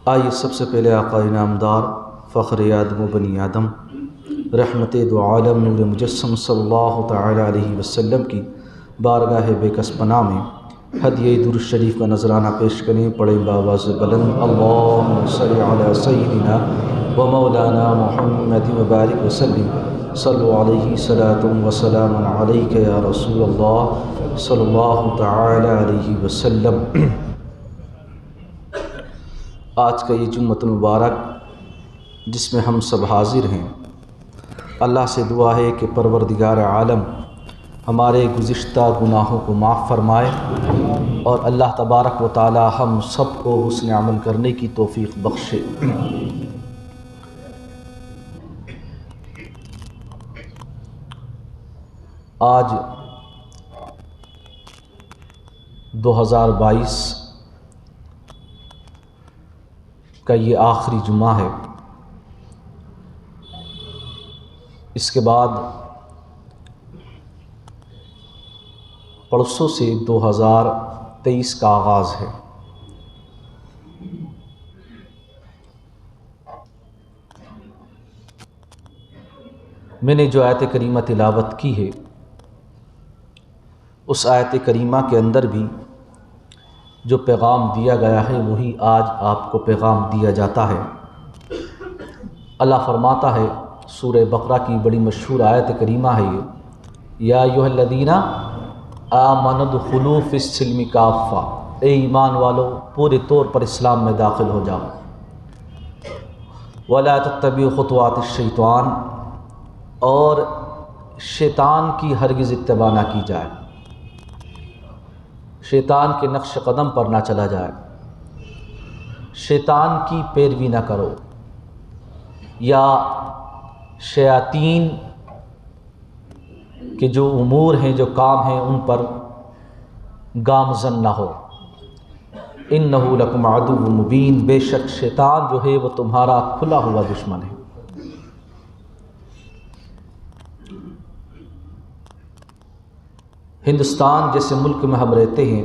آئیے سب سے پہلے آقا انعامدار فخر آدم و بنی آدم رحمت دو عالم نور مجسم صلی اللہ تعالی علیہ وسلم کی بارگاہ بے کس پناہ میں ہدیہ درود شریف کا نذرانہ پیش کریں۔ پڑھیں بآواز بلند اللہم صلی علی سیدنا و مولانا محمد وبارک وسلم صلو علیہ صلاۃ و سلام علیک یا رسول اللہ صلی اللہ تعالی علیہ وسلم۔ آج کا یہ جمعۃ المبارک جس میں ہم سب حاضر ہیں، اللہ سے دعا ہے کہ پروردگار عالم ہمارے گزشتہ گناہوں کو معاف فرمائے اور اللہ تبارک و تعالی ہم سب کو حسن عمل کرنے کی توفیق بخشے۔ آج 2022 کا یہ آخری جمعہ ہے۔ اس کے بعد پرسوں سے 2023 کا آغاز ہے۔ میں نے جو آیت کریمہ تلاوت کی ہے، اس آیت کریمہ کے اندر بھی جو پیغام دیا گیا ہے وہی آج آپ کو پیغام دیا جاتا ہے۔ اللہ فرماتا ہے، سورہ بقرہ کی بڑی مشہور آیت کریمہ ہے یہ، یا ایھا الذین آمنوا ادخلوا فی السلم کافہ، اے ایمان والو پورے طور پر اسلام میں داخل ہو جاؤ۔ ولا تتبعوا خطوات الشیطان، اور شیطان کی ہرگز اتباع نہ کی جائے، شیطان کے نقش قدم پر نہ چلا جائے، شیطان کی پیروی نہ کرو، یا شیاطین کے جو امور ہیں، جو کام ہیں، ان پر گامزن نہ ہو۔ انہ لکم عدو مبین، بے شک شیطان جو ہے وہ تمہارا کھلا ہوا دشمن ہے۔ ہندوستان جیسے ملک میں ہم رہتے ہیں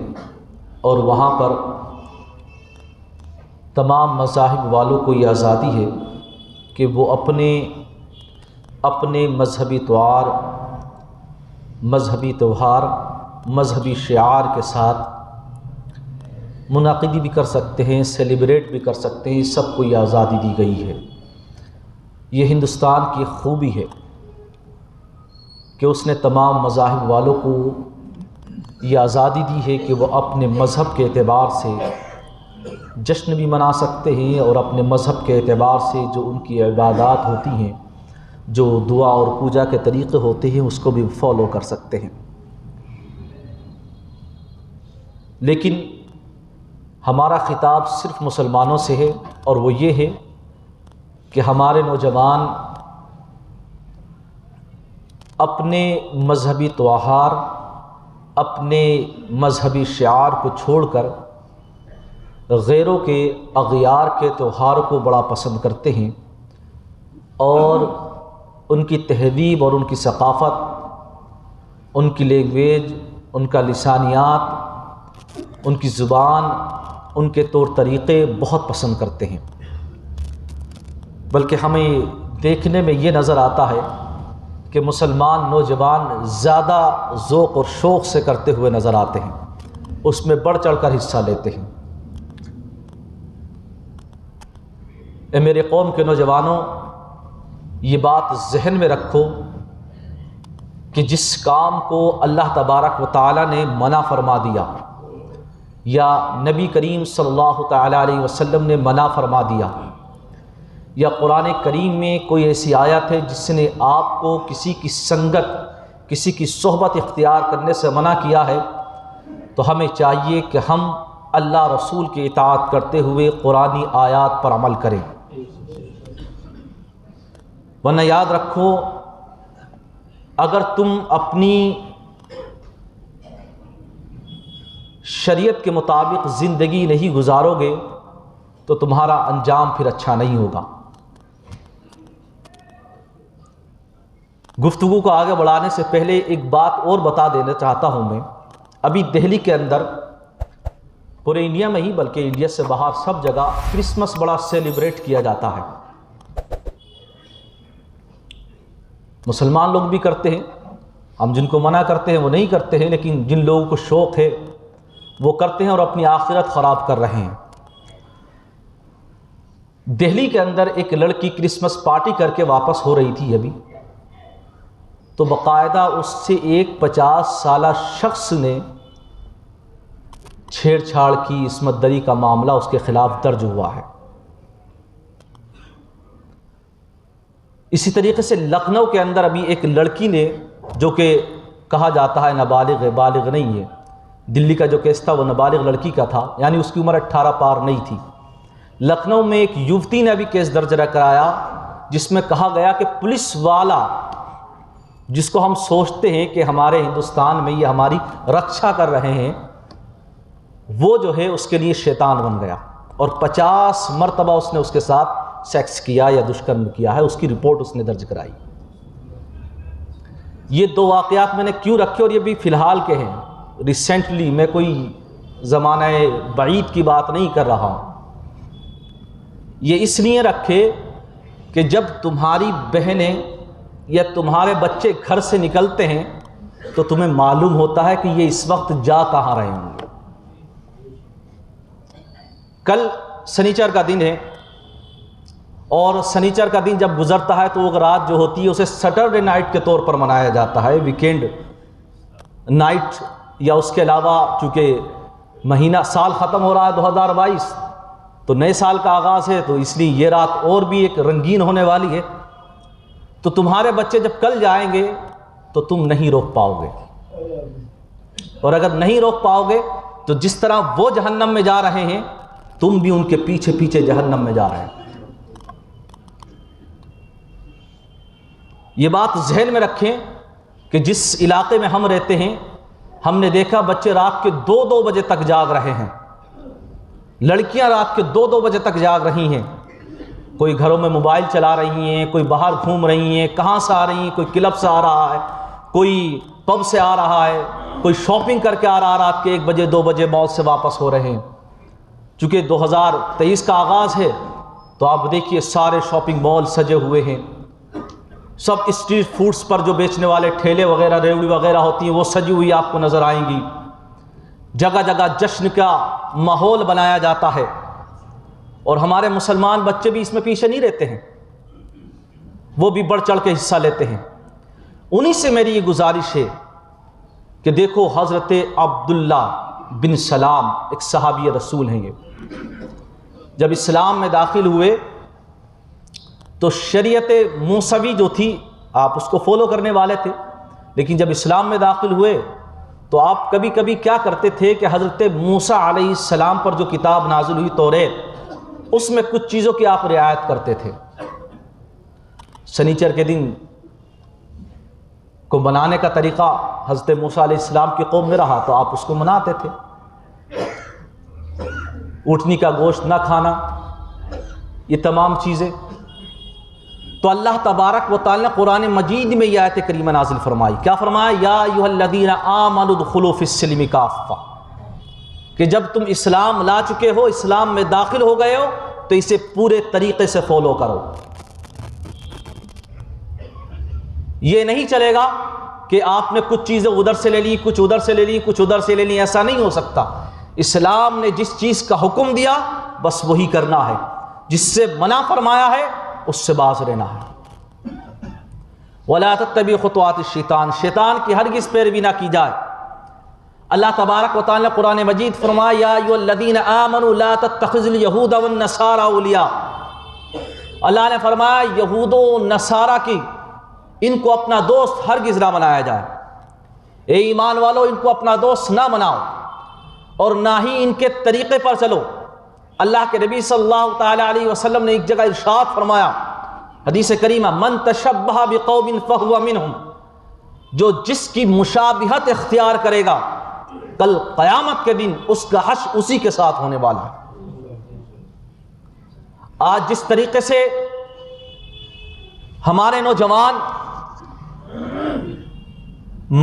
اور وہاں پر تمام مذاہب والوں کو یہ آزادی ہے کہ وہ اپنے مذہبی طوار، مذہبی تہوار، مذہبی شعار کے ساتھ منعقدی بھی کر سکتے ہیں، سیلیبریٹ بھی کر سکتے ہیں، سب کو یہ آزادی دی گئی ہے۔ یہ ہندوستان کی خوبی ہے کہ اس نے تمام مذاہب والوں کو یہ آزادی دی ہے کہ وہ اپنے مذہب کے اعتبار سے جشن بھی منا سکتے ہیں، اور اپنے مذہب کے اعتبار سے جو ان کی عبادات ہوتی ہیں، جو دعا اور پوجا کے طریقے ہوتے ہیں، اس کو بھی فالو کر سکتے ہیں۔ لیکن ہمارا خطاب صرف مسلمانوں سے ہے، اور وہ یہ ہے کہ ہمارے نوجوان اپنے مذہبی تہوار، اپنے مذہبی شعار کو چھوڑ کر غیروں کے اغیار کے تہوار کو بڑا پسند کرتے ہیں، اور ان کی تہذیب اور ان کی ثقافت، ان کی لینگویج، ان کا لسانیات، ان کی زبان، ان کے طور طریقے بہت پسند کرتے ہیں۔ بلکہ ہمیں دیکھنے میں یہ نظر آتا ہے کہ مسلمان نوجوان زیادہ ذوق اور شوق سے کرتے ہوئے نظر آتے ہیں، اس میں بڑھ چڑھ کر حصہ لیتے ہیں۔ اے میرے قوم کے نوجوانوں، یہ بات ذہن میں رکھو کہ جس کام کو اللہ تبارک و تعالی نے منع فرما دیا، یا نبی کریم صلی اللہ تعالی علیہ وسلم نے منع فرما دیا، یا قرآن کریم میں کوئی ایسی آیت ہے جس نے آپ کو کسی کی سنگت، کسی کی صحبت اختیار کرنے سے منع کیا ہے، تو ہمیں چاہیے کہ ہم اللہ رسول کی اطاعت کرتے ہوئے قرآنی آیات پر عمل کریں۔ ورنہ یاد رکھو، اگر تم اپنی شریعت کے مطابق زندگی نہیں گزارو گے تو تمہارا انجام پھر اچھا نہیں ہوگا۔ گفتگو کو آگے بڑھانے سے پہلے ایک بات اور بتا دینا چاہتا ہوں میں۔ ابھی دہلی کے اندر پورے انڈیا میں ہی بلکہ انڈیا سے باہر سب جگہ کرسمس بڑا سیلیبریٹ کیا جاتا ہے. مسلمان لوگ بھی کرتے ہیں، ہم جن کو منع کرتے ہیں وہ نہیں کرتے ہیں، لیکن جن لوگوں کو شوق ہے وہ کرتے ہیں اور اپنی آخرت خراب کر رہے ہیں. دہلی کے اندر ایک لڑکی کرسمس پارٹی کر کے واپس ہو رہی تھی ابھی، تو باقاعدہ اس سے ایک 50 سالہ شخص نے چھیڑ چھاڑ کی، عصمت دری کا معاملہ اس کے خلاف درج ہوا ہے. اسی طریقے سے لکھنؤ کے اندر ابھی ایک لڑکی نے، جو کہ کہا جاتا ہے نابالغ ہے، بالغ نہیں ہے، دلی کا جو کیس تھا وہ نابالغ لڑکی کا تھا، یعنی اس کی عمر 18 پار نہیں تھی. لکھنؤ میں ایک یووتی نے ابھی کیس درج کرایا جس میں کہا گیا کہ پولیس والا، جس کو ہم سوچتے ہیں کہ ہمارے ہندوستان میں یہ ہماری رکشا کر رہے ہیں، وہ جو ہے اس کے لیے شیطان بن گیا اور 50 مرتبہ اس نے اس کے ساتھ سیکس کیا یا دشکرم کیا ہے. اس کی رپورٹ اس نے درج کرائی. یہ 2 واقعات میں نے کیوں رکھے اور یہ بھی فی الحال کے ہیں، ریسنٹلی، میں کوئی زمانہ بعید کی بات نہیں کر رہا ہوں. یہ اس لیے رکھے کہ جب تمہاری بہنیں یا تمہارے بچے گھر سے نکلتے ہیں تو تمہیں معلوم ہوتا ہے کہ یہ اس وقت جا کہاں رہے ہوں گے. کل سنیچر کا دن ہے اور سنیچر کا دن جب گزرتا ہے تو وہ رات جو ہوتی ہے اسے سیٹرڈے نائٹ کے طور پر منایا جاتا ہے، ویکینڈ نائٹ. یا اس کے علاوہ چونکہ مہینہ سال ختم ہو رہا ہے 2022 تو نئے سال کا آغاز ہے، تو اس لیے یہ رات اور بھی ایک رنگین ہونے والی ہے. تو تمہارے بچے جب کل جائیں گے تو تم نہیں روک پاؤ گے، اور اگر نہیں روک پاؤ گے تو جس طرح وہ جہنم میں جا رہے ہیں تم بھی ان کے پیچھے پیچھے جہنم میں جا رہے ہیں. یہ بات ذہن میں رکھیں کہ جس علاقے میں ہم رہتے ہیں ہم نے دیکھا بچے رات کے 2 بجے تک جاگ رہے ہیں، لڑکیاں رات کے 2 بجے تک جاگ رہی ہیں. کوئی گھروں میں موبائل چلا رہی ہیں، کوئی باہر گھوم رہی ہیں، کہاں سے آ رہی ہیں، کوئی کلب سے آ رہا ہے، کوئی پب سے آ رہا ہے، کوئی شاپنگ کر کے آ رہا، رات کے 1 بجے 2 بجے مال سے واپس ہو رہے ہیں. چونکہ 2023 کا آغاز ہے تو آپ دیکھیے سارے شاپنگ مال سجے ہوئے ہیں. سب اسٹریٹ فوڈز پر جو بیچنے والے ٹھیلے وغیرہ ریوڑی وغیرہ ہوتی ہیں وہ سجی ہوئی آپ کو نظر آئیں گی. جگہ جگہ جشن کا ماحول بنایا جاتا ہے اور ہمارے مسلمان بچے بھی اس میں پیچھے نہیں رہتے ہیں، وہ بھی بڑھ چڑھ کے حصہ لیتے ہیں. انہی سے میری یہ گزارش ہے کہ دیکھو حضرت عبداللہ بن سلام ایک صحابی رسول ہیں، یہ جب اسلام میں داخل ہوئے تو شریعت موسوی جو تھی آپ اس کو فالو کرنے والے تھے، لیکن جب اسلام میں داخل ہوئے تو آپ کبھی کبھی کیا کرتے تھے کہ حضرت موسیٰ علیہ السلام پر جو کتاب نازل ہوئی توریت، اس میں کچھ چیزوں کی آپ رعایت کرتے تھے. سنیچر کے دن کو منانے کا طریقہ حضرت موسیٰ علیہ السلام کی قوم میں رہا تو آپ اس کو مناتے تھے. اونٹنی کا گوشت نہ کھانا، یہ تمام چیزیں. تو اللہ تبارک و تعالی نے قرآن مجید میں یہ آیت کریمہ نازل فرمائی. کیا فرمایا؟ یا ایھا الذین آمنوا ادخلوا فی السلم کافہ، کہ جب تم اسلام لا چکے ہو، اسلام میں داخل ہو گئے ہو تو اسے پورے طریقے سے فالو کرو. یہ نہیں چلے گا کہ آپ نے کچھ چیزیں ادھر سے لے لی، کچھ ادھر سے لے لی، کچھ ادھر سے لے لی، ایسا نہیں ہو سکتا. اسلام نے جس چیز کا حکم دیا بس وہی کرنا ہے، جس سے منع فرمایا ہے اس سے باز رہنا ہے. وَلَا تَتَّبِعُوا خُطُوَاتِ الشَّيْطَانِ، شیطان کی ہرگز پیروی نہ کی جائے. اللہ تبارک و تعالی نے قرآن مجید فرمایا یا ایھا الذین آمنوا لا تتخذوا اليہود والنصارى اولیاء. اللہ نے فرمایا یہود و نصارہ کی ان کو اپنا دوست ہرگز نہ بنایا جائے. اے ایمان والو ان کو اپنا دوست نہ بناؤ اور نہ ہی ان کے طریقے پر چلو. اللہ کے نبی صلی اللہ تعالی علیہ وسلم نے ایک جگہ ارشاد فرمایا حدیث کریمہ، من تشبہ بقوم فہو منہم، جو جس کی مشابہت اختیار کرے گا کل قیامت کے دن اس کا حشر اسی کے ساتھ ہونے والا ہے. آج جس طریقے سے ہمارے نوجوان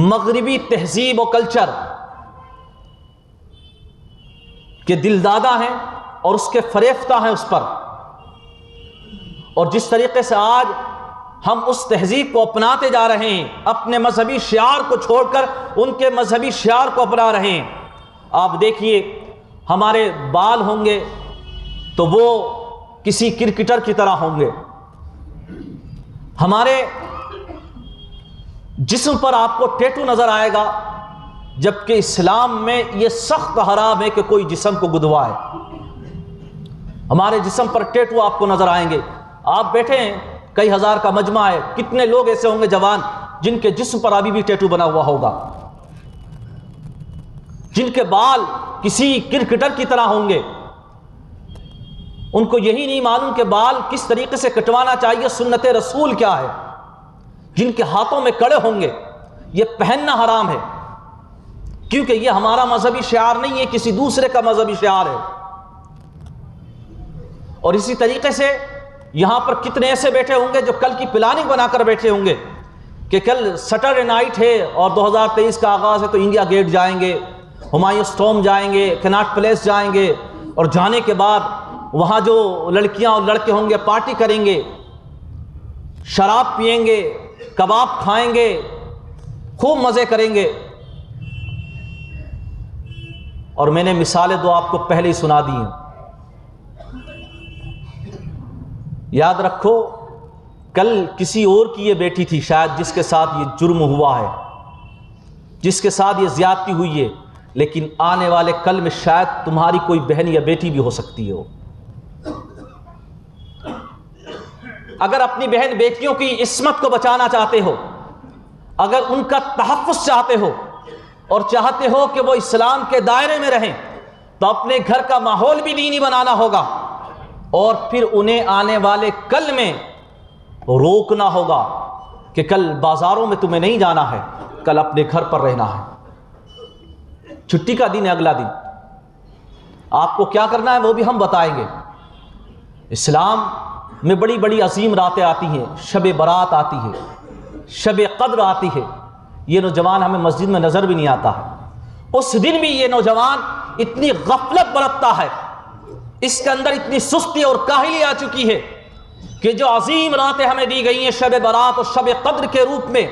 مغربی تہذیب و کلچر کہ دل دادا ہیں اور اس کے فریفتہ ہیں اس پر. اور جس طریقے سے آج ہم اس تہذیب کو اپناتے جا رہے ہیں، اپنے مذہبی شعار کو چھوڑ کر ان کے مذہبی شعار کو اپنا رہے ہیں. آپ دیکھیے ہمارے بال ہوں گے تو وہ کسی کرکٹر کی طرح ہوں گے. ہمارے جسم پر آپ کو ٹیٹو نظر آئے گا، جبکہ اسلام میں یہ سخت حرام ہے کہ کوئی جسم کو گدوائے. ہمارے جسم پر ٹیٹو آپ کو نظر آئیں گے. آپ بیٹھے ہیں، کئی ہزار کا مجمع ہے، کتنے لوگ ایسے ہوں گے جوان جن کے جسم پر ابھی بھی ٹیٹو بنا ہوا ہوگا، جن کے بال کسی کرکٹر کی طرح ہوں گے. ان کو یہی نہیں معلوم کہ بال کس طریقے سے کٹوانا چاہیے، سنت رسول کیا ہے. جن کے ہاتھوں میں کڑے ہوں گے، یہ پہننا حرام ہے، کیونکہ یہ ہمارا مذہبی شعار نہیں ہے، کسی دوسرے کا مذہبی شعار ہے. اور اسی طریقے سے یہاں پر کتنے ایسے بیٹھے ہوں گے جو کل کی پلاننگ بنا کر بیٹھے ہوں گے کہ کل سیٹرڈے نائٹ ہے اور 2023 کا آغاز ہے تو انڈیا گیٹ جائیں گے، ہمایوں اسٹوم جائیں گے، کناٹ پلیس جائیں گے، اور جانے کے بعد وہاں جو لڑکیاں اور لڑکے ہوں گے پارٹی کریں گے، شراب پئیں گے، کباب کھائیں گے، خوب مزے کریں گے. اور میں نے مثالیں دو آپ کو پہلے ہی سنا دی ہیں. یاد رکھو کل کسی اور کی یہ بیٹی تھی شاید جس کے ساتھ یہ جرم ہوا ہے، جس کے ساتھ یہ زیادتی ہوئی ہے، لیکن آنے والے کل میں شاید تمہاری کوئی بہن یا بیٹی بھی ہو سکتی ہو. اگر اپنی بہن بیٹیوں کی عصمت کو بچانا چاہتے ہو، اگر ان کا تحفظ چاہتے ہو اور چاہتے ہو کہ وہ اسلام کے دائرے میں رہیں، تو اپنے گھر کا ماحول بھی دینی بنانا ہوگا، اور پھر انہیں آنے والے کل میں روکنا ہوگا کہ کل بازاروں میں تمہیں نہیں جانا ہے، کل اپنے گھر پر رہنا ہے. چھٹی کا دن ہے، اگلا دن آپ کو کیا کرنا ہے وہ بھی ہم بتائیں گے. اسلام میں بڑی بڑی عظیم راتیں آتی ہیں، شب برات آتی ہے، شب قدر آتی ہے. یہ نوجوان ہمیں مسجد میں نظر بھی نہیں آتا ہے. اس دن بھی یہ نوجوان اتنی غفلت برتتا ہے، اس کے اندر اتنی سستی اور کاہلی آ چکی ہے کہ جو عظیم راتیں ہمیں دی گئی ہیں شب برات اور شب قدر کے روپ میں،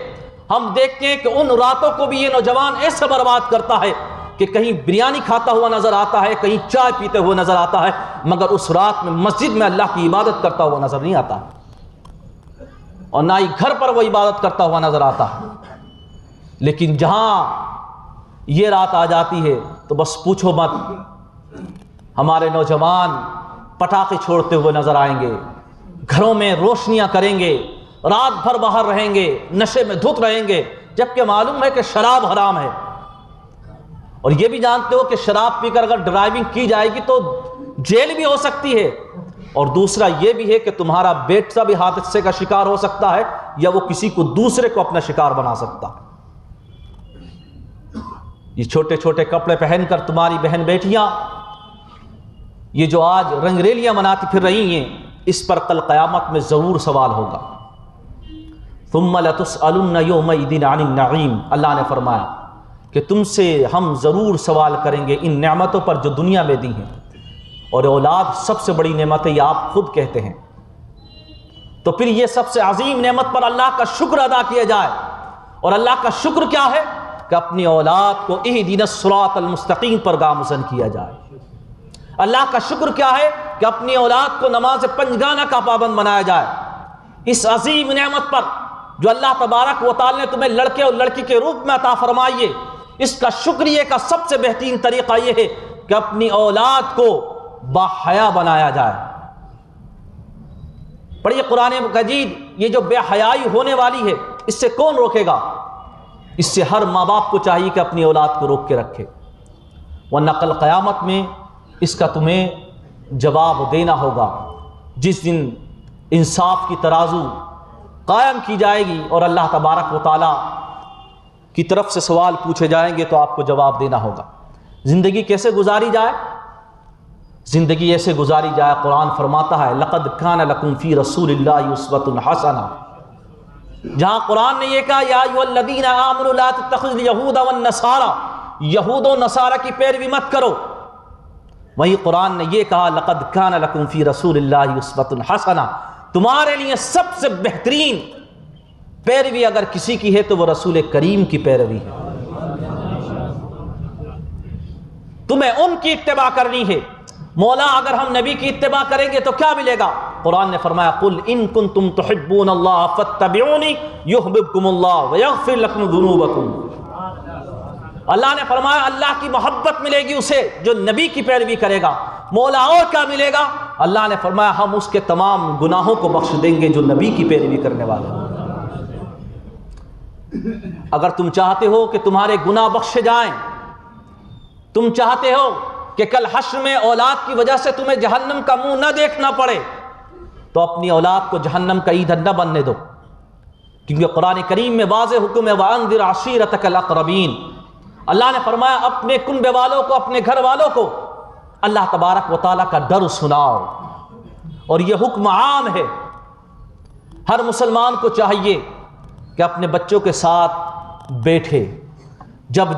ہم دیکھتے ہیں کہ ان راتوں کو بھی یہ نوجوان ایسے برباد کرتا ہے کہ کہیں بریانی کھاتا ہوا نظر آتا ہے، کہیں چائے پیتے ہوئے نظر آتا ہے، مگر اس رات میں مسجد میں اللہ کی عبادت کرتا ہوا نظر نہیں آتا، اور نہ ہی گھر پر وہ عبادت کرتا ہوا نظر آتا ہے. لیکن جہاں یہ رات آ جاتی ہے تو بس پوچھو مت، ہمارے نوجوان پٹاخے چھوڑتے ہوئے نظر آئیں گے، گھروں میں روشنیاں کریں گے، رات بھر باہر رہیں گے، نشے میں دھت رہیں گے، جبکہ معلوم ہے کہ شراب حرام ہے. اور یہ بھی جانتے ہو کہ شراب پی کر اگر ڈرائیونگ کی جائے گی تو جیل بھی ہو سکتی ہے. اور دوسرا یہ بھی ہے کہ تمہارا بیٹا بھی حادثے کا شکار ہو سکتا ہے، یا وہ کسی کو دوسرے کو اپنا شکار بنا سکتا ہے. یہ چھوٹے چھوٹے کپڑے پہن کر تمہاری بہن بیٹیاں یہ جو آج رنگریلیاں مناتی پھر رہی ہیں، اس پر کل قیامت میں ضرور سوال ہوگا. ثم لتسألن یومئذ عن النعیم، اللہ نے فرمایا کہ تم سے ہم ضرور سوال کریں گے ان نعمتوں پر جو دنیا میں دی ہیں. اور اولاد سب سے بڑی نعمت ہے، یہ آپ خود کہتے ہیں. تو پھر یہ سب سے عظیم نعمت پر اللہ کا شکر ادا کیا جائے. اور اللہ کا شکر کیا ہے کہ اپنی اولاد کو اہدنا الصراط المستقیم پر گامزن کیا جائے. اللہ کا شکر کیا ہے کہ اپنی اولاد کو نماز پنجگانہ کا پابند بنایا جائے. اس عظیم نعمت پر جو اللہ تبارک و تعالی نے تمہیں لڑکے اور لڑکی کے روپ میں عطا فرمائی ہے، اس کا شکریہ کا سب سے بہترین طریقہ یہ ہے کہ اپنی اولاد کو باحیا بنایا جائے. پڑھیے قرآن مجید، یہ جو بے حیائی ہونے والی ہے اس سے کون روکے گا؟ اس سے ہر ماں باپ کو چاہیے کہ اپنی اولاد کو روک کے رکھے، ورنہ کل قیامت میں اس کا تمہیں جواب دینا ہوگا. جس دن انصاف کی ترازو قائم کی جائے گی اور اللہ تبارک و تعالی کی طرف سے سوال پوچھے جائیں گے تو آپ کو جواب دینا ہوگا. زندگی کیسے گزاری جائے؟ زندگی ایسے گزاری جائے، قرآن فرماتا ہے لقد کان لکم فی رسول اللہ اسوۃ حسنہ. جہاں قرآن نے یہ کہا یا ایھا الذین آمنوا لا تتخذوا الیہود والنصارى، یہود و نصارہ کی پیروی مت کرو. وہیں قرآن نے یہ کہا لقد کان لکم فی رسول اللہ اسوۃ حسنہ، تمہارے لیے سب سے بہترین پیروی اگر کسی کی ہے تو وہ رسول کریم کی پیروی ہے، تمہیں ان کی اتباع کرنی ہے۔ مولا اگر ہم نبی کی اتباع کریں گے تو کیا ملے گا؟ قرآن نے فرمایا قل ان کنتم تحبون اللہ فاتبعونی یحببکم اللہ ویغفر لکم ذنوبکم۔ اللہ نے فرمایا اللہ کی محبت ملے گی اسے جو نبی کی پیروی کرے گا۔ مولا اور کیا ملے گا؟ اللہ نے فرمایا ہم اس کے تمام گناہوں کو بخش دیں گے جو نبی کی پیروی کرنے والے ہیں۔ اگر تم چاہتے ہو کہ تمہارے گناہ بخشے جائیں، تم چاہتے ہو کہ کل حشر میں اولاد کی وجہ سے تمہیں جہنم کا منہ نہ دیکھنا پڑے، تو اپنی اولاد کو جہنم کا ایندھن نہ بننے دو، کیونکہ قرآن کریم میں واضح حکم ہے وَأَنذِرْ عَشِيرَتَكَ الْأَقْرَبِينَ۔ اللہ نے فرمایا اپنے کنبے والوں کو، اپنے گھر والوں کو اللہ تبارک و تعالیٰ کا ڈر سناؤ، اور یہ حکم عام ہے۔ ہر مسلمان کو چاہیے کہ اپنے بچوں کے ساتھ بیٹھے، جب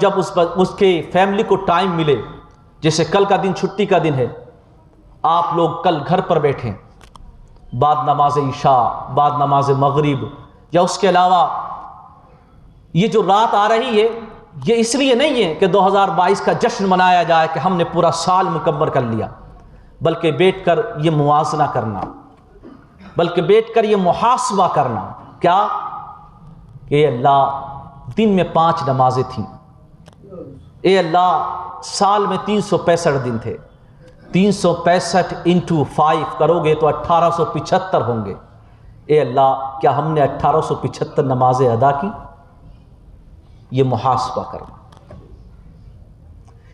اس کے فیملی کو ٹائم ملے، جیسے کل کا دن چھٹی کا دن ہے، آپ لوگ کل گھر پر بیٹھیں، بعد نماز عشاء، بعد نماز مغرب، یا اس کے علاوہ یہ جو رات آ رہی ہے یہ اس لیے نہیں ہے کہ 2022 کا جشن منایا جائے کہ ہم نے پورا سال مکمل کر لیا، بلکہ بیٹھ کر یہ موازنہ کرنا، بلکہ بیٹھ کر یہ محاسبہ کرنا، کیا کہ اے اللہ دن میں 5 نمازیں تھیں، اے اللہ سال میں 365 دن تھے، 365 انٹو 5 کرو گے تو 1875 ہوں گے۔ اے اللہ کیا ہم نے 1875 نمازیں ادا کی؟ یہ محاسبہ کرنا،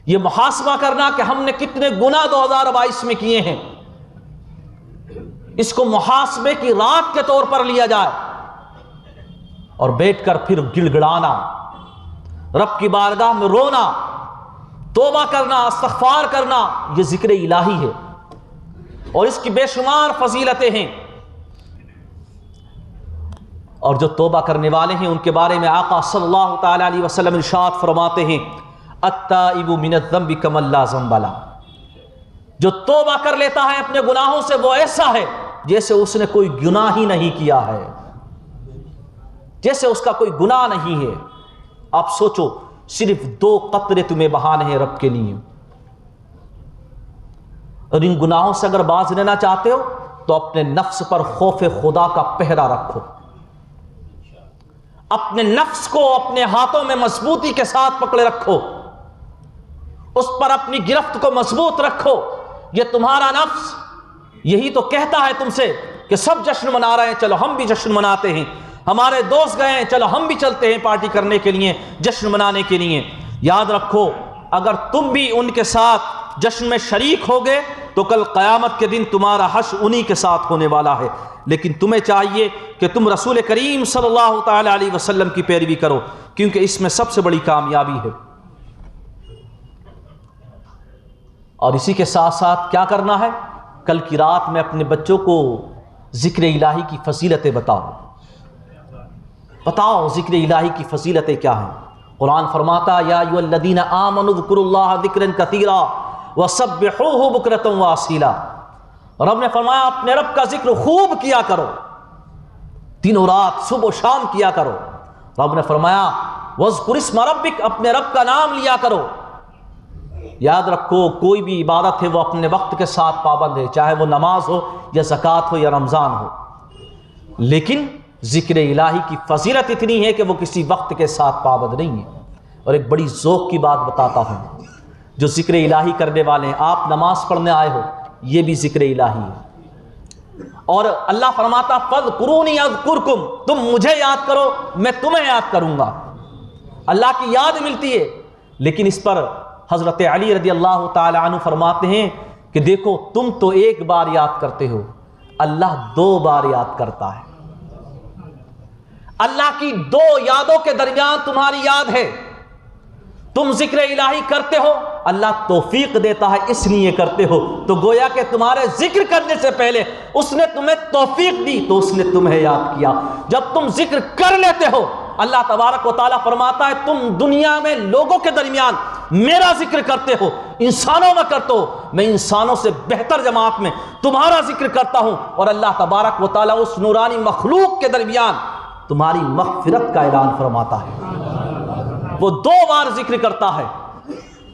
یہ محاسبہ کرنا کہ ہم نے کتنے گناہ 2022 میں کیے ہیں، اس کو محاسبے کی رات کے طور پر لیا جائے، اور بیٹھ کر پھر گڑ گڑانا، رب کی بارگاہ میں رونا، توبہ کرنا، استغفار کرنا، یہ ذکر الہی ہے، اور اس کی بے شمار فضیلتیں ہیں۔ اور جو توبہ کرنے والے ہیں ان کے بارے میں آقا صلی اللہ تعالی علیہ وسلم ارشاد فرماتے ہیں التائب من الذنب کمن لا ذنب لہ، جو توبہ کر لیتا ہے اپنے گناہوں سے وہ ایسا ہے جیسے اس نے کوئی گناہ ہی نہیں کیا ہے، جیسے اس کا کوئی گناہ نہیں ہے۔ آپ سوچو صرف 2 قطرے تمہیں بہانے ہیں رب کے لیے، اور ان گناہوں سے اگر باز لینا چاہتے ہو تو اپنے نفس پر خوف خدا کا پہرا رکھو، اپنے نفس کو اپنے ہاتھوں میں مضبوطی کے ساتھ پکڑے رکھو، اس پر اپنی گرفت کو مضبوط رکھو۔ یہ تمہارا نفس یہی تو کہتا ہے تم سے کہ سب جشن منا رہے ہیں، چلو ہم بھی جشن مناتے ہیں، ہمارے دوست گئے ہیں چلو ہم بھی چلتے ہیں پارٹی کرنے کے لیے، جشن منانے کے لیے۔ یاد رکھو اگر تم بھی ان کے ساتھ جشن میں شریک ہوگے تو کل قیامت کے دن تمہارا حشر انہی کے ساتھ ہونے والا ہے۔ لیکن تمہیں چاہیے کہ تم رسول کریم صلی اللہ تعالی علیہ وسلم کی پیروی کرو، کیونکہ اس میں سب سے بڑی کامیابی ہے۔ اور اسی کے ساتھ ساتھ کیا کرنا ہے؟ کل کی رات میں اپنے بچوں کو ذکر الہی کی فضیلتیں بتاؤ ذکر الہی کی فضیلتیں کیا ہیں۔ قرآن فرماتا یا ایھا الذین آمنوا اذکروا اللہ ذکرا کثیرا وسبحوہ بکرۃ واصیلا، رب نے فرمایا اپنے رب کا ذکر خوب کیا کرو، دن رات صبح و شام کیا کرو۔ رب نے فرمایا وَاذْكُرِ اسْمَ رَبِّكَ، اپنے رب کا نام لیا کرو۔ یاد رکھو کوئی بھی عبادت ہے وہ اپنے وقت کے ساتھ پابند ہے، چاہے وہ نماز ہو یا زکوٰۃ ہو یا رمضان ہو، لیکن ذکر الہی کی فضیلت اتنی ہے کہ وہ کسی وقت کے ساتھ پابند نہیں ہے۔ اور ایک بڑی ذوق کی بات بتاتا ہوں، جو ذکر الہی کرنے والے ہیں، آپ نماز پڑھنے آئے ہو یہ بھی ذکر الہی ہے، اور اللہ فرماتا فاذکرونی اذکرکم، تم مجھے یاد کرو میں تمہیں یاد کروں گا۔ اللہ کی یاد ملتی ہے، لیکن اس پر حضرت علی رضی اللہ تعالی عنہ فرماتے ہیں کہ دیکھو تم تو ایک بار یاد کرتے ہو، اللہ 2 بار یاد کرتا ہے۔ اللہ کی 2 یادوں کے درمیان تمہاری یاد ہے، تم ذکر الہی کرتے ہو، اللہ توفیق دیتا ہے اس لیے کرتے ہو، تو گویا کہ تمہارے ذکر کرنے سے پہلے اس نے تمہیں توفیق دی تو اس نے تمہیں یاد کیا۔ جب تم ذکر کر لیتے ہو اللہ تبارک و تعالیٰ فرماتا ہے تم دنیا میں لوگوں کے درمیان میرا ذکر کرتے ہو، انسانوں میں کرتے ہو، میں انسانوں سے بہتر جماعت میں تمہارا ذکر کرتا ہوں، اور اللہ تبارک و تعالیٰ اس نورانی مخلوق کے درمیان تمہاری مغفرت کا اعلان فرماتا ہے۔ وہ 2 بار ذکر کرتا ہے،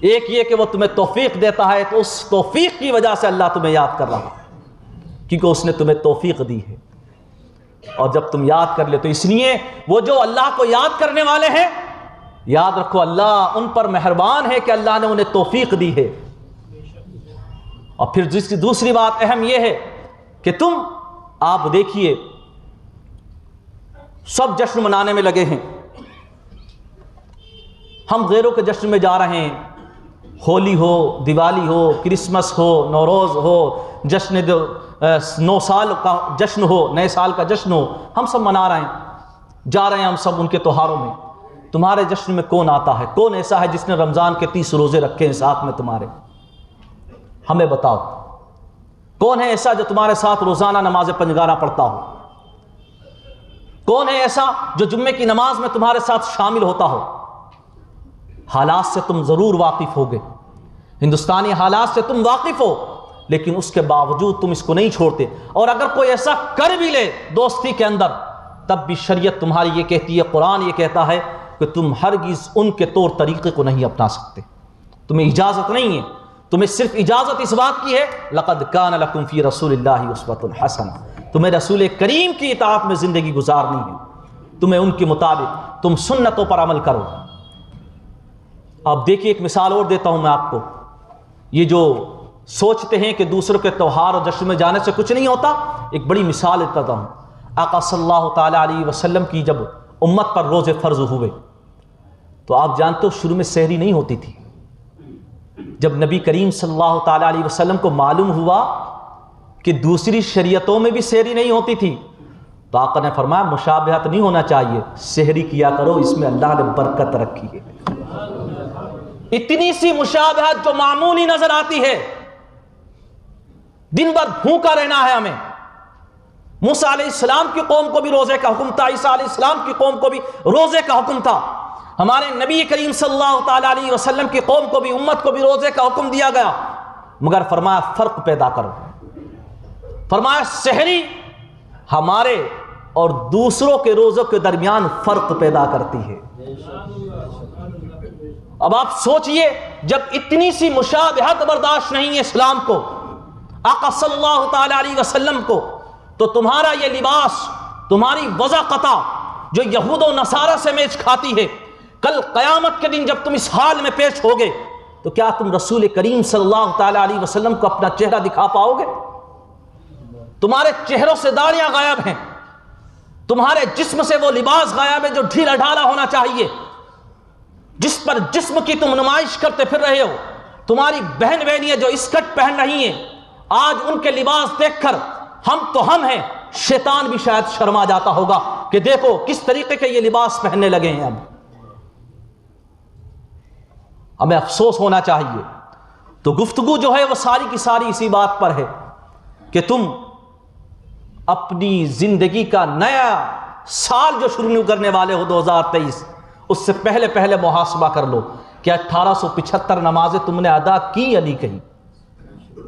ایک یہ کہ وہ تمہیں توفیق دیتا ہے، تو اس توفیق کی وجہ سے اللہ تمہیں یاد کر رہا ہے، کیونکہ اس نے تمہیں توفیق دی ہے۔ اور جب تم یاد کر لے تو اس لیے وہ جو اللہ کو یاد کرنے والے ہیں، یاد رکھو اللہ ان پر مہربان ہے کہ اللہ نے انہیں توفیق دی ہے۔ اور پھر دوسری بات اہم یہ ہے کہ آپ دیکھیے سب جشن منانے میں لگے ہیں، ہم غیروں کے جشن میں جا رہے ہیں، ہولی ہو، دیوالی ہو، کرسمس ہو، نوروز ہو، جشن 9 سال کا جشن ہو، نئے سال کا جشن ہو، ہم سب منا رہے ہیں، جا رہے ہیں ہم سب ان کے تہواروں میں۔ تمہارے جشن میں کون آتا ہے؟ کون ایسا ہے جس نے رمضان کے 30 روزے رکھے ہیں ساتھ میں تمہارے؟ ہمیں بتاؤ کون ہے ایسا جو تمہارے ساتھ روزانہ نماز پنجگانہ پڑھتا ہو؟ کون ہے ایسا جو جمعے کی نماز میں تمہارے ساتھ شامل ہوتا ہو؟ حالات سے تم ضرور واقف ہوگے، ہندوستانی حالات سے تم واقف ہو، لیکن اس کے باوجود تم اس کو نہیں چھوڑتے، اور اگر کوئی ایسا کر بھی لے دوستی کے اندر، تب بھی شریعت تمہاری یہ کہتی ہے، قرآن یہ کہتا ہے کہ تم ہرگز ان کے طور طریقے کو نہیں اپنا سکتے، تمہیں اجازت نہیں ہے۔ تمہیں صرف اجازت اس بات کی ہے لقد کان لکم فی رسول اللہ اسوۃ حسنہ، تمہیں رسول کریم کی اطاعت میں زندگی گزارنی ہے، تمہیں ان کے مطابق تم سنتوں پر عمل کرو۔ اب دیکھیے ایک مثال اور دیتا ہوں میں آپ کو، یہ جو سوچتے ہیں کہ دوسروں کے تہوار اور جشن میں جانے سے کچھ نہیں ہوتا، ایک بڑی مثال دیتا ہوں۔ آقا صلی اللہ تعالیٰ علیہ وسلم کی جب امت پر روزے فرض ہوئے تو آپ جانتے ہو شروع میں سحری نہیں ہوتی تھی۔ جب نبی کریم صلی اللہ تعالیٰ علیہ وسلم کو معلوم ہوا کہ دوسری شریعتوں میں بھی سحری نہیں ہوتی تھی تو آقا نے فرمایا مشابہت نہیں ہونا چاہیے، سحری کیا کرو، اس میں اللہ نے برکت رکھی ہے۔ اتنی سی مشابہت جو معمولی نظر آتی ہے، دن بھر بھوکا رہنا ہے ہمیں۔ موسیٰ علیہ السلام کی قوم کو بھی روزے کا حکم تھا، عیسیٰ علیہ السلام کی قوم کو بھی روزے کا حکم تھا، ہمارے نبی کریم صلی اللہ تعالیٰ علیہ وسلم کی قوم کو بھی، امت کو بھی روزے کا حکم دیا گیا، مگر فرمایا فرق پیدا کرو، فرمایا سحری ہمارے اور دوسروں کے روزوں کے درمیان فرق پیدا کرتی ہے۔ اب آپ سوچئے جب اتنی سی مشابہت برداشت نہیں ہے اسلام کو، آقا صلی اللہ تعالیٰ علیہ وسلم کو، تو تمہارا یہ لباس، تمہاری وضاقتہ جو یہود و نصارہ سے میچ کھاتی ہے، کل قیامت کے دن جب تم اس حال میں پیش ہوگے تو کیا تم رسول کریم صلی اللہ تعالیٰ علیہ وسلم کو اپنا چہرہ دکھا پاؤ گے؟ تمہارے چہروں سے داڑیاں غائب ہیں، تمہارے جسم سے وہ لباس غائب ہے جو ڈھیلا ڈھالا ہونا چاہیے، جس پر جسم کی تم نمائش کرتے پھر رہے ہو۔ تمہاری بہن بہنیاں جو اسکرٹ پہن رہی ہیں، آج ان کے لباس دیکھ کر ہم تو ہم ہیں، شیطان بھی شاید شرما جاتا ہوگا کہ دیکھو کس طریقے کے یہ لباس پہننے لگے ہیں۔ اب ہمیں افسوس ہونا چاہیے۔ تو گفتگو جو ہے وہ ساری کی ساری اسی بات پر ہے کہ تم اپنی زندگی کا نیا سال جو شروع کرنے والے ہو 2023، اس سے پہلے محاسبہ کر لو کہ 1875 نمازیں تم نے ادا کی یا نہیں کہیں،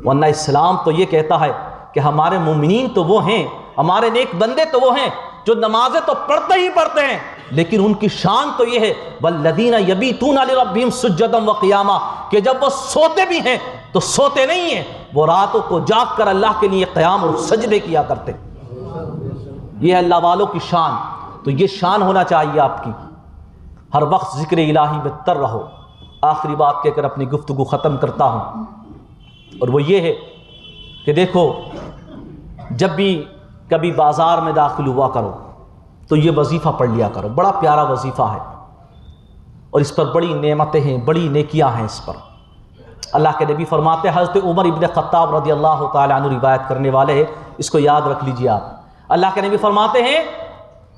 ورنہ اسلام تو یہ کہتا ہے کہ ہمارے مومنین تو وہ ہیں، ہمارے نیک بندے تو وہ ہیں جو نمازیں تو پڑھتے ہی پڑھتے ہیں، لیکن ان کی شان تو یہ ہے والذین یبیتون لربہم سجدا وقیاما، کہ جب وہ سوتے بھی ہیں تو سوتے نہیں ہیں، وہ راتوں کو جاگ کر اللہ کے لیے قیام اور سجدے کیا کرتے۔ یہ اللہ والوں کی شان، تو یہ شان ہونا چاہیے آپ کی، ہر وقت ذکر الہی میں تر رہو۔ آخری بات کہہ کر اپنی گفتگو ختم کرتا ہوں، اور وہ یہ ہے کہ دیکھو جب بھی کبھی بازار میں داخل ہوا کرو تو یہ وظیفہ پڑھ لیا کرو، بڑا پیارا وظیفہ ہے اور اس پر بڑی نعمتیں ہیں، بڑی نیکیاں ہیں اس پر۔ اللہ کے نبی فرماتے ہیں، حضرت عمر ابن خطاب رضی اللہ تعالیٰ عنہ روایت کرنے والے ہیں، اس کو یاد رکھ لیجئے آپ۔ اللہ کے نبی فرماتے ہیں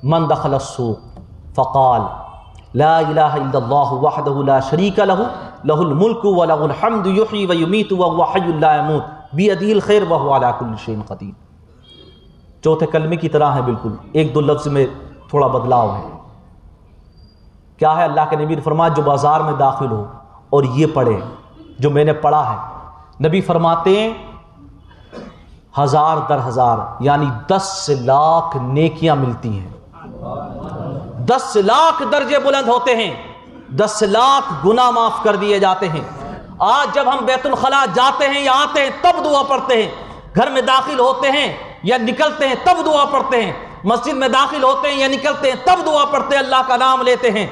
من دخل السوق فقال لا الہ الا اللہ وحدہ لا شریک لہ لہ الملک ولہ الحمد یحیی ویمیت وہو حی لا یموت بیدہ الخیر وہو علی کل شیء قدیر۔ چوتھے کلمے کی طرح ہے، بالکل ایک دو لفظ میں تھوڑا بدلاؤ ہے۔ کیا ہے؟ اللہ کے نبی نے فرمایا جو بازار میں داخل ہو اور یہ پڑھے جو میں نے پڑھا ہے، نبی فرماتے ہیں 1000 در 1000 یعنی 10 لاکھ نیکیاں ملتی ہیں، 10 لاکھ درجے بلند ہوتے ہیں، 10 لاکھ گناہ معاف کر دیے جاتے ہیں۔ آج جب ہم بیت الخلاء جاتے ہیں یا آتے ہیں تب دعا پڑھتے ہیں، گھر میں داخل ہوتے ہیں یا نکلتے ہیں تب دعا پڑھتے ہیں، مسجد میں داخل ہوتے ہیں یا نکلتے ہیں تب دعا پڑھتے ہیں، اللہ کا نام لیتے ہیں،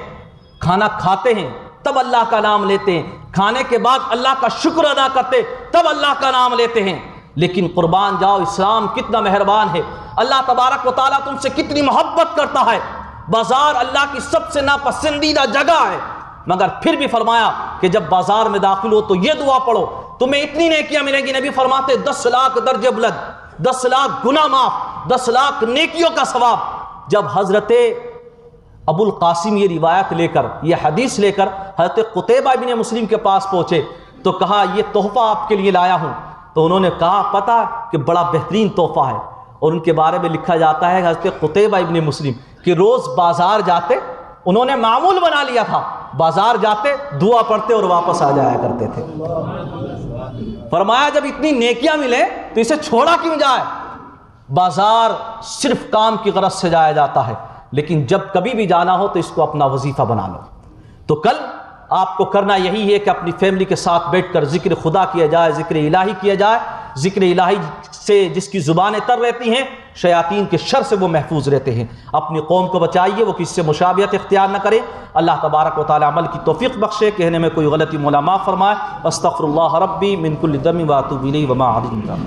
کھانا کھاتے ہیں تب اللہ کا نام لیتے ہیں، کھانے کے بعد اللہ کا شکر ادا کرتے تب اللہ کا نام لیتے ہیں۔ لیکن قربان جاؤ، اسلام کتنا مہربان ہے، اللہ تبارک و تعالیٰ تم سے کتنی محبت کرتا ہے۔ بازار اللہ کی سب سے ناپسندیدہ جگہ ہے، مگر پھر بھی فرمایا کہ جب بازار میں داخل ہو تو یہ دعا پڑھو، تمہیں اتنی نیکیاں ملیں گی۔ نبی فرماتے 10 لاکھ درجے بلند، 10 لاکھ گناہ معاف، 10 لاکھ نیکیوں کا ثواب۔ جب حضرت ابو القاسم یہ روایت لے کر، یہ حدیث لے کر حضرت قتیبہ ابن مسلم کے پاس پہنچے تو کہا یہ تحفہ آپ کے لیے لایا ہوں۔ تو انہوں نے کہا پتہ کہ بڑا بہترین تحفہ ہے، اور ان کے بارے میں لکھا جاتا ہے حضرت قتیبہ ابن مسلم کہ روز بازار جاتے، انہوں نے معمول بنا لیا تھا، بازار جاتے دعا پڑھتے اور واپس آ جایا کرتے تھے۔ فرمایا جب اتنی نیکیاں ملے تو اسے چھوڑا کیوں جائے؟ بازار صرف کام کی غرض سے جایا جاتا ہے، لیکن جب کبھی بھی جانا ہو تو اس کو اپنا وظیفہ بنا لو۔ تو کل آپ کو کرنا یہی ہے کہ اپنی فیملی کے ساتھ بیٹھ کر ذکر خدا کیا جائے، ذکر الہی کیا جائے۔ ذکر الہی سے جس کی زبانیں تر رہتی ہیں، شیاطین کے شر سے وہ محفوظ رہتے ہیں۔ اپنی قوم کو بچائیے، وہ کسی سے مشابہت اختیار نہ کرے۔ اللہ تبارک و تعالی عمل کی توفیق بخشے، کہنے میں کوئی غلطی مولا معاف فرمائے۔ استغفر اللہ ربی من کل ذنب واتوب الیہ وما علمت۔